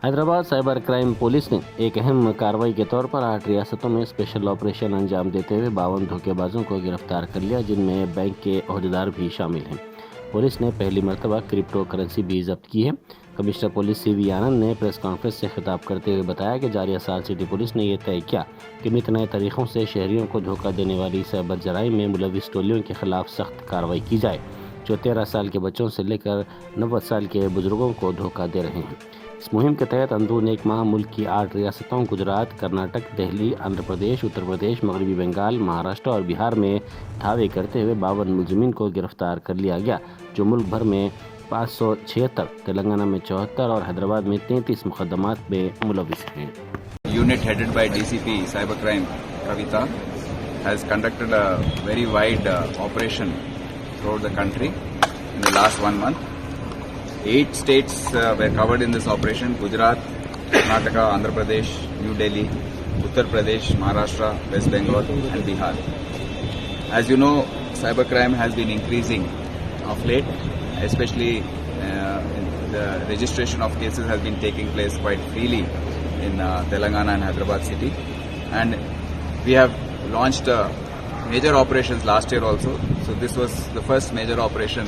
Hyderabad cyber crime police ने एक अहम कार्रवाई के तौर पर 8 रियासतों में स्पेशल ऑपरेशन अंजाम देते हुए 52 धोखेबाजों को गिरफ्तार कर लिया, जिनमें बैंक के ओहदेदार भी शामिल हैं। पुलिस ने पहली मर्तबा क्रिप्टो करेंसी भी जब्त की है। कमिश्नर पुलिस CV आनंद ने प्रेस कॉन्फ्रेंस से खिताब करते हुए बताया कि जारिया साल सिटी पुलिस ने यह तय किया कि नित नए तरीकों से शहरियों को धोखा देने वाली साइबर जराइम में मुलविस टोलियों के खिलाफ सख्त कार्रवाई की जाए, जो 13 साल के बच्चों से लेकर 90 साल के बुजुर्गों को धोखा दे रहे हैं। इस मुहिम के तहत अंदरून एक माह मुल्क की 8 रियासतों गुजरात, कर्नाटक, दिल्ली, आंध्र प्रदेश, उत्तर प्रदेश, मगरबी बंगाल, महाराष्ट्र और बिहार में धावे करते हुए 52 मुलजिमीन को गिरफ्तार कर लिया गया, जो मुल्क भर में 576, तेलंगाना में 74 और हैदराबाद में 33 मुकदमात में मुलविस हैं। Unit headed by DCP Cybercrime Kavita has conducted a very wide operation throughout the country in the last 1 month. 8 states were covered in this operation: Gujarat, Karnataka, Andhra Pradesh, New Delhi, Uttar Pradesh, Maharashtra, West Bengal and Bihar. As you know, cybercrime has been increasing of late, especially the registration of cases has been taking place quite freely in Telangana and Hyderabad city, and we have launched major operations last year also. So this was the first major operation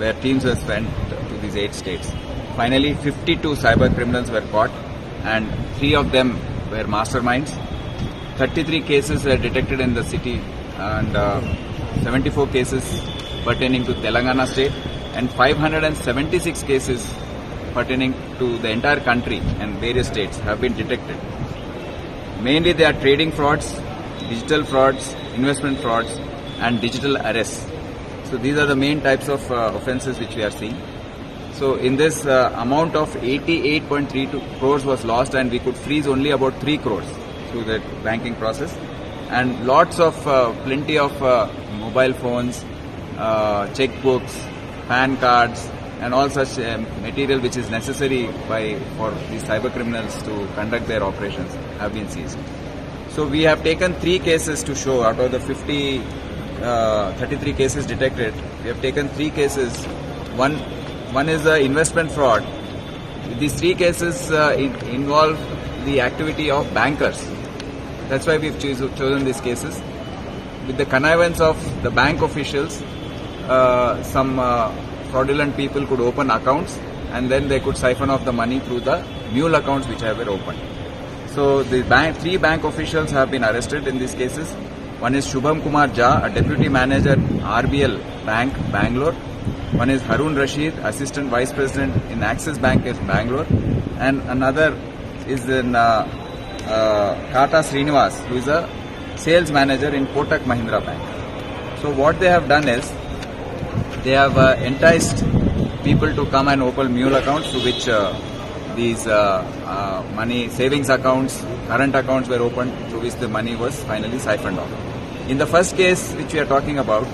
where teams were sent to these 8 states. Finally, 52 cyber criminals were caught, and 3 of them were masterminds. 33 cases were detected in the city, and 74 cases pertaining to Telangana state, and 576 cases pertaining to the entire country and various states have been detected. Mainly they are trading frauds, digital frauds, investment frauds and digital arrests. So these are the main types of offences which we are seeing. So in this amount of 88.32 crores was lost, and we could freeze only about 3 crores through the banking process, and lots of plenty of mobile phones, checkbooks, PAN cards and all such material which is necessary for these cyber criminals to conduct their operations have been seized. So we have taken 3 cases to show out of the 33 cases detected. We have taken 3 cases. One is the investment fraud. These 3 cases involve the activity of bankers. That's why we've chosen these cases. With the connivance of the bank officials, some fraudulent people could open accounts, and then they could siphon off the money through the Mule accounts which have been opened. So the 3 bank officials have been arrested in these cases. One is Shubham Kumar Jha, a deputy manager RBL Bank, Bangalore. One is Harun Rashid, assistant vice president in Axis Bank in Bangalore, and another is in Kata Srinivas, who is a sales manager in Kotak Mahindra Bank. So what they have done is, they have enticed people to come and open Mule accounts, through which these money savings accounts, current accounts were opened, through which the money was finally siphoned off. In the first case which we are talking about,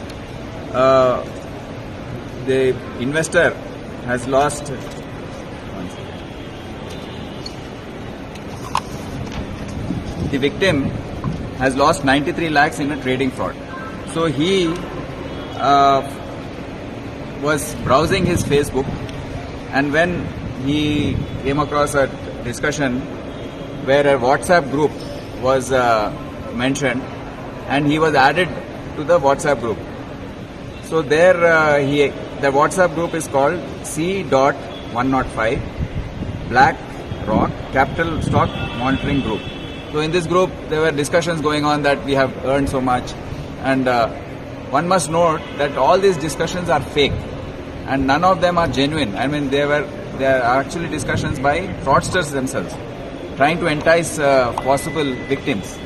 the investor has lost the victim has lost 93 lakhs in a trading fraud. So he was browsing his Facebook, and when he came across a discussion where a WhatsApp group was mentioned, and he was added to the WhatsApp group. So there the WhatsApp group is called C.105 Black Rock Capital Stock Monitoring Group. So in this group there were discussions going on that we have earned so much, and one must note that all these discussions are fake and none of them are genuine. I mean, they are actually discussions by fraudsters themselves, trying to entice possible victims.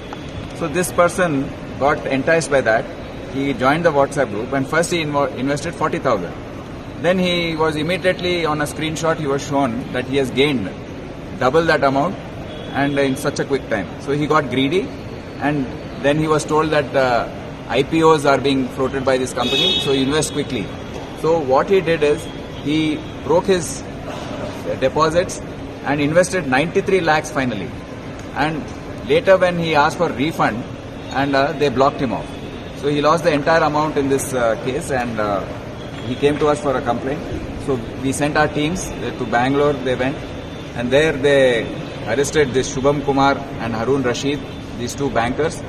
So this person got enticed by that. He joined the WhatsApp group, and first he invested 40,000. Then he was immediately, on a screenshot, he was shown that he has gained double that amount, and in such a quick time. So he got greedy, and then he was told that IPOs are being floated by this company, so invest quickly. So what he did is, he broke his deposits and invested 93 lakhs finally. And later when he asked for refund, and they blocked him off. So he lost the entire amount in this case, and he came to us for a complaint. So we sent our teams to Bangalore, they went, and there they arrested this Shubham Kumar and Harun Rashid, these two bankers.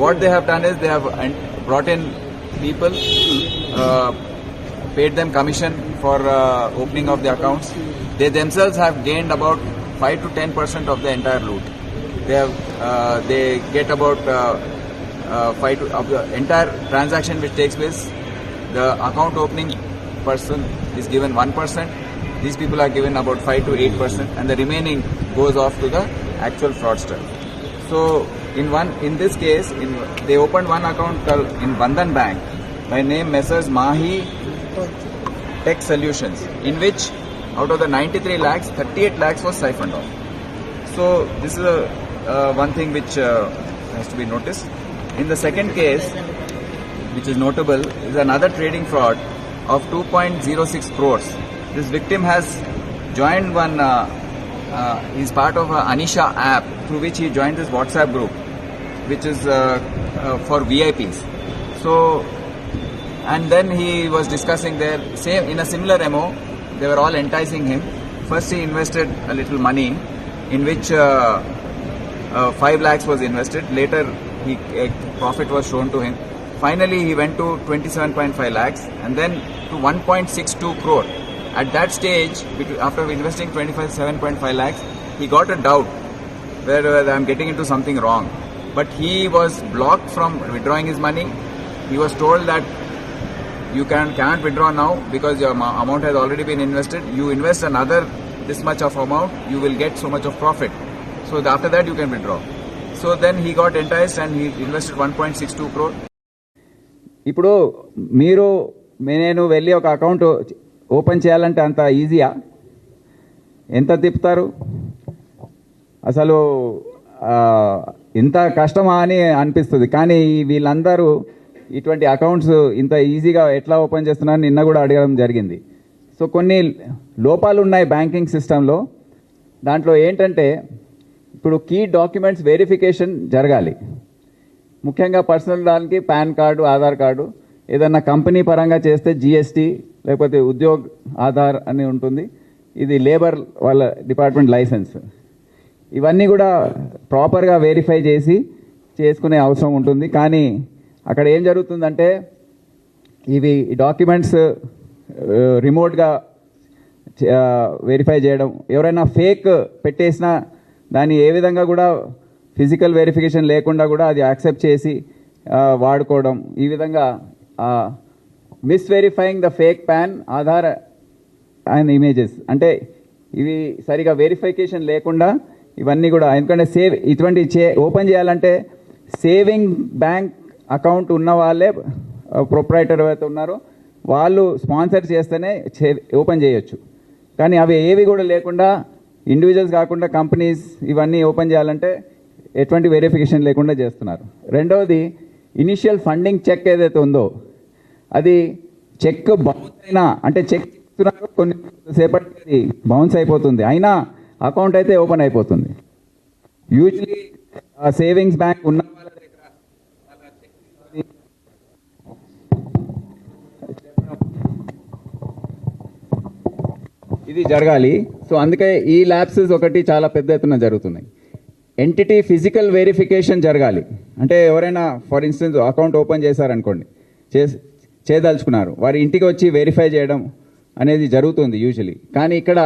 What they have done is they have brought in people, paid them commission for opening of the accounts. They themselves have gained about 5 to 10% of the entire loot. They get about 5 to, of the entire transaction which takes place. The account opening person is given 1%. These people are given about 5 to 8%, and the remaining goes off to the actual fraudster. So in this case, they opened one account in Bandhan Bank by name Messrs. Mahi Tech Solutions, in which out of the 93 lakhs, 38 lakhs was siphoned off. So this is one thing which has to be noticed. In the second case, which is notable, is another trading fraud of 2.06 crores. This victim has joined one, he's part of a Anisha app through which he joined this WhatsApp group, which is for VIPs. So, and then he was discussing there, same in a similar MO, they were all enticing him. First he invested a little money, in which 5 lakhs was invested. Later, profit was shown to him. Finally, he went to 27.5 lakhs and then to 1.62 crore. At that stage, after investing 27.5 lakhs, he got a doubt where I'm getting into something wrong. But he was blocked from withdrawing his money. He was told that you can't withdraw now because your amount has already been invested. You invest another this much of amount, you will get so much of profit. So after that you can withdraw. So then he got enticed and he invested 1.62 crore. ఇప్పుడు నేను వెళ్ళి ఒక account open చేయాలంటే అంత ఈజీయా? ఎంత తిప్పుతారు? అసలు ఇంత కష్టమా అని అనిపిస్తుంది. కానీ వీళ్ళందరూ ఇటువంటి అకౌంట్స్ ఇంత ఈజీగా ఎట్లా ఓపెన్ చేస్తున్నారు నిన్న కూడా అడగడం జరిగింది. సో కొన్ని లోపాలు ఉన్నాయి బ్యాంకింగ్ సిస్టంలో. దాంట్లో ఏంటంటే ఇప్పుడు కీ డాక్యుమెంట్స్ వెరిఫికేషన్ జరగాలి. ముఖ్యంగా పర్సనల్ దానికి పాన్ కార్డు, ఆధార్ కార్డు, ఏదన్నా కంపెనీ పరంగా చేస్తే జిఎస్టీ లేకపోతే ఉద్యోగ్ ఆధార్ అని ఉంటుంది. ఇది లేబర్ వాళ్ళ డిపార్ట్మెంట్ లైసెన్స్. ఇవన్నీ కూడా ప్రాపర్గా వెరిఫై చేసి చేసుకునే అవసరం ఉంటుంది. కానీ అక్కడ ఏం జరుగుతుందంటే ఇవి డాక్యుమెంట్స్ రిమోట్గా వెరిఫై చేయడం, ఎవరైనా ఫేక్ పెట్టేసినా దాన్ని ఏ విధంగా కూడా ఫిజికల్ వెరిఫికేషన్ లేకుండా కూడా అది యాక్సెప్ట్ చేసి వాడుకోవడం, ఈ విధంగా misverifying the fake PAN, Aadhaar and images, అంటే ఇవి సరిగా వెరిఫికేషన్ లేకుండా ఇవన్నీ కూడా. ఎందుకంటే ఇటువంటి ఓపెన్ చేయాలంటే సేవింగ్ బ్యాంక్ అకౌంట్ ఉన్న వాళ్ళే, ప్రొప్రైటర్ ఎవరైతే ఉన్నారో వాళ్ళు స్పాన్సర్ చేస్తేనే ఓపెన్ చేయొచ్చు. కానీ అవి ఏవి కూడా లేకుండా, ఇండివిజువల్స్ కాకుండా కంపెనీస్ ఇవన్నీ ఓపెన్ చేయాలంటే ఎటువంటి వెరిఫికేషన్ లేకుండా చేస్తున్నారు. రెండవది, ఇనిషియల్ ఫండింగ్ చెక్ ఏదైతే ఉందో అది చెక్ బౌన్స్ అయినా, అంటే చెక్ కొన్ని సేపటికి బౌన్స్ అయిపోతుంది, అయినా అకౌంట్ అయితే ఓపెన్ అయిపోతుంది. యూజువలీ సేవింగ్స్ బ్యాంక్ ఉన్న వాళ్ళ దగ్గర ఇది జరగాలి. సో అందుకే ఈ ల్యాప్సెస్ ఒకటి చాలా పెద్ద ఎత్తున జరుగుతున్నాయి. ఎంటిటీ ఫిజికల్ వెరిఫికేషన్ జరగాలి. అంటే ఎవరైనా ఫర్ ఇన్స్టెన్స్ అకౌంట్ ఓపెన్ చేశారనుకోండి, చేయదలుచుకున్నారు, వారి ఇంటికి వచ్చి వెరిఫై చేయడం అనేది జరుగుతుంది యూజువలీ. కానీ ఇక్కడ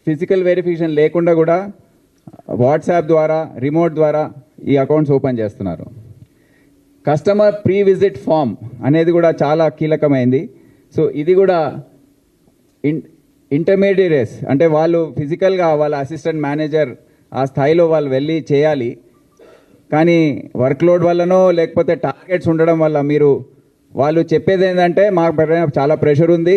ఫిజికల్ వెరిఫికేషన్ లేకుండా కూడా వాట్సాప్ ద్వారా, రిమోట్ ద్వారా ఈ అకౌంట్స్ ఓపెన్ చేస్తున్నారు. కస్టమర్ ప్రీ విజిట్ ఫామ్ అనేది కూడా చాలా కీలకమైంది. సో ఇది కూడా ఇంటర్మీడియట్స్, అంటే వాళ్ళు ఫిజికల్గా వాళ్ళ అసిస్టెంట్ మేనేజర్ ఆ స్థాయిలో వాళ్ళు వెళ్ళి చేయాలి. కానీ వర్క్లోడ్ వల్లనో లేకపోతే టార్గెట్స్ ఉండడం వల్ల వాళ్ళు చెప్పేది ఏంటంటే మాకు చాలా ప్రెషర్ ఉంది,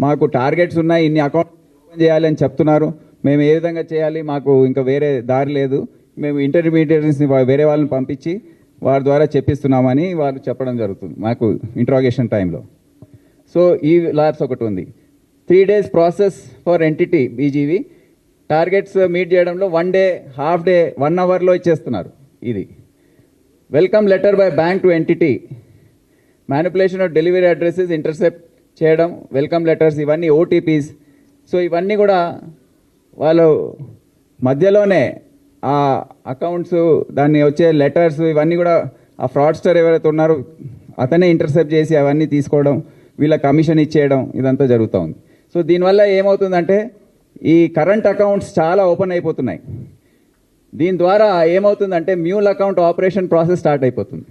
మాకు టార్గెట్స్ ఉన్నాయి, ఇన్ని అకౌంట్ ఓపెన్ చేయాలి అని చెప్తున్నారు, మేము ఏ విధంగా చేయాలి, మాకు ఇంకా వేరే దారి లేదు, మేము ఇంటర్మీడియట్స్ని వేరే వాళ్ళని పంపించి వారి ద్వారా చెప్పిస్తున్నామని వాళ్ళు చెప్పడం జరుగుతుంది మాకు ఇంట్రాగేషన్ టైంలో. సో ఈ ల్యాబ్స్ ఒకటి ఉంది. 3 days process for entity BGV. Targets meet చేయడంలో 1 day, హాఫ్ డే, 1 hourలో ఇచ్చేస్తున్నారు. ఇది welcome letter by bank to entity, manipulation of delivery addresses intercept చేయడం, వెల్కమ్ లెటర్స్, ఇవన్నీ ఓటీపీస్. సో ఇవన్నీ కూడా వాళ్ళు మధ్యలోనే ఆ అకౌంట్స్ దాన్ని వచ్చే లెటర్స్ ఇవన్నీ కూడా ఆ ఫ్రాడ్స్టర్ ఎవరైతే ఉన్నారో అతనే ఇంటర్సెప్ట్ చేసి అవన్నీ తీసుకోవడం, వీళ్ళ కమిషన్ ఇచ్చేయడం ఇదంతా జరుగుతూ ఉంది. సో దీనివల్ల ఏమవుతుందంటే ఈ కరెంట్ అకౌంట్స్ చాలా ఓపెన్ అయిపోతున్నాయి. దీని ద్వారా ఏమవుతుందంటే mule account operation process start అయిపోతుంది.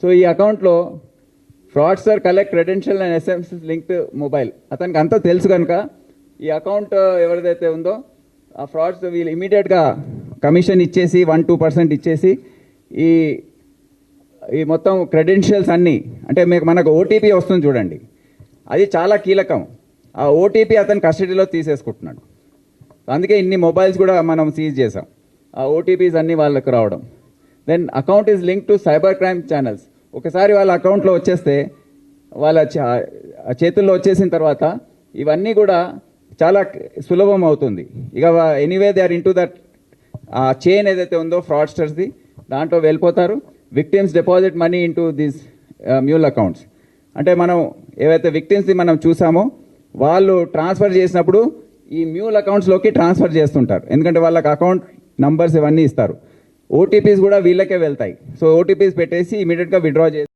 సో ఈ అకౌంట్లో fraudster collect credential and SMS linked mobile, అతనికి అంతా తెలుసు కనుక ఈ అకౌంట్ ఎవరిదైతే ఉందో ఆ ఫ్రాడ్స్ వీళ్ళు ఇమీడియట్గా కమిషన్ ఇచ్చేసి 1-2% ఇచ్చేసి ఈ మొత్తం క్రెడెన్షియల్స్ అన్నీ, అంటే మనకు ఓటీపీ వస్తుంది చూడండి, అది చాలా కీలకం. ఆ ఓటీపీ అతను కస్టడీలో తీసేసుకుంటున్నాడు. అందుకే ఇన్ని మొబైల్స్ కూడా మనం సీజ్ చేసాం. ఆ ఓటీపీస్ అన్నీ వాళ్ళకి రావడం. Then account is link to cyber crime channels. ఒకసారి వాళ్ళ అకౌంట్లో వచ్చేస్తే వాళ్ళ చేతుల్లో వచ్చేసిన తర్వాత ఇవన్నీ కూడా చాలా సులభం అవుతుంది. ఇక anyway they are into that ఆ చైన్ ఏదైతే ఉందో ఫ్రాడ్స్టర్స్ది, దాంట్లో వెళ్ళిపోతారు. Victims deposit money into this mule accounts. అంటే మనం ఏవైతే విక్టిమ్స్ది మనం చూసామో వాళ్ళు ట్రాన్స్ఫర్ చేసినప్పుడు ఈ మ్యూల్ అకౌంట్స్లోకి ట్రాన్స్ఫర్ చేస్తుంటారు. ఎందుకంటే వాళ్ళకి అకౌంట్ నంబర్స్ ఇవన్నీ ఇస్తారు. ఓటీపీస్ కూడా వీళ్ళకే వెళ్తాయి. సో ఓటీపీస్ పెట్టేసి ఇమీడియట్గా విత్డ్రా చేసి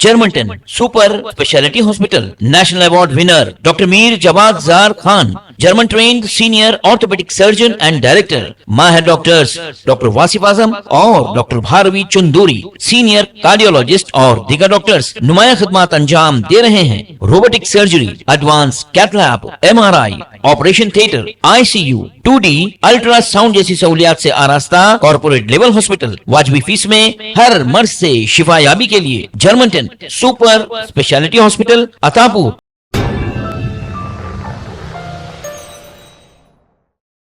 Germantown Super Speciality Hospital National Award winner Dr. Mir Jawad Zar Khan, German trained senior orthopedic surgeon and director. Mahir doctors Dr. Wasif Azam और Dr. Bharvi Chunduri, senior cardiologist और दिगर doctors नुमाया खिदमत अंजाम दे रहे हैं. Robotic surgery, advance cath lab, MRI, operation theatre, ICU, 2D ultrasound जैसी सहूलियात से आरास्ता कॉर्पोरेट लेवल हॉस्पिटल. वाजबी फीस में हर मर्ज से शिफायाबी के लिए Germanten super speciality hospital Attapur.